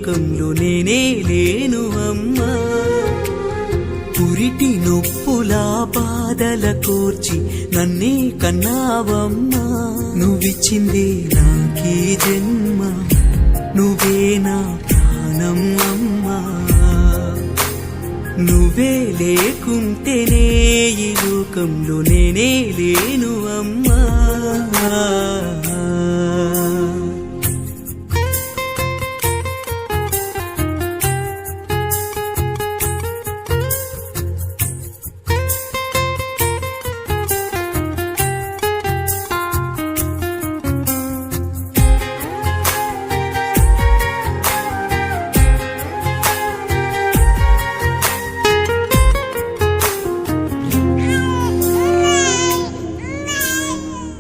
లోకంలో నేనే లేను అమ్మా. పురిటి నొప్పులా బాధల కోర్చి నన్నే కన్నావమ్మా. నువ్విచ్చిందే నాకీ జన్మ, నువ్వే నా ప్రాణం అమ్మా. నువ్వే లేకుంటేనే ఈ లోకంలో నేనే లేను అమ్మా.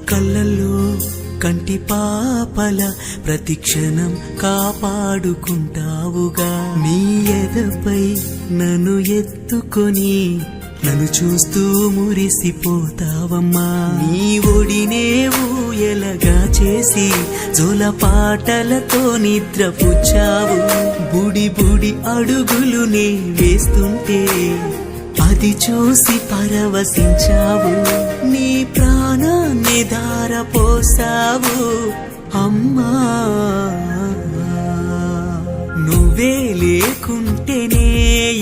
కళ్ళల్లో కంటి పాపల ప్రతిక్షణం కాపాడుకుంటావుగా. నీ ఎదపై నన్ను ఎత్తుకొని నన్ను చూస్తూ మురిసిపోతావమ్మా. నీ ఒడినే ఊయలగా చేసి జోల పాటలతో నిద్రపుచ్చావు. బుడి బుడి అడుగులు నే వేస్తుంటే అది చూసి పరవశించావు. నీ ప్రాణాన్ని ధారపోసావు అమ్మా. నువ్వే లేకుంటేనే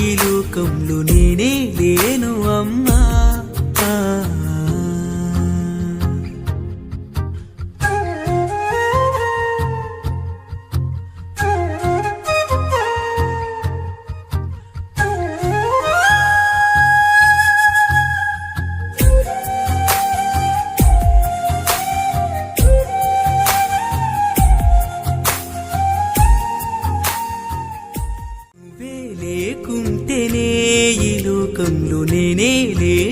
ఈ లోకంలో నేనే లేను అమ్మా. లేకుంటేనే ఈ లోకంలో నేనే లేను.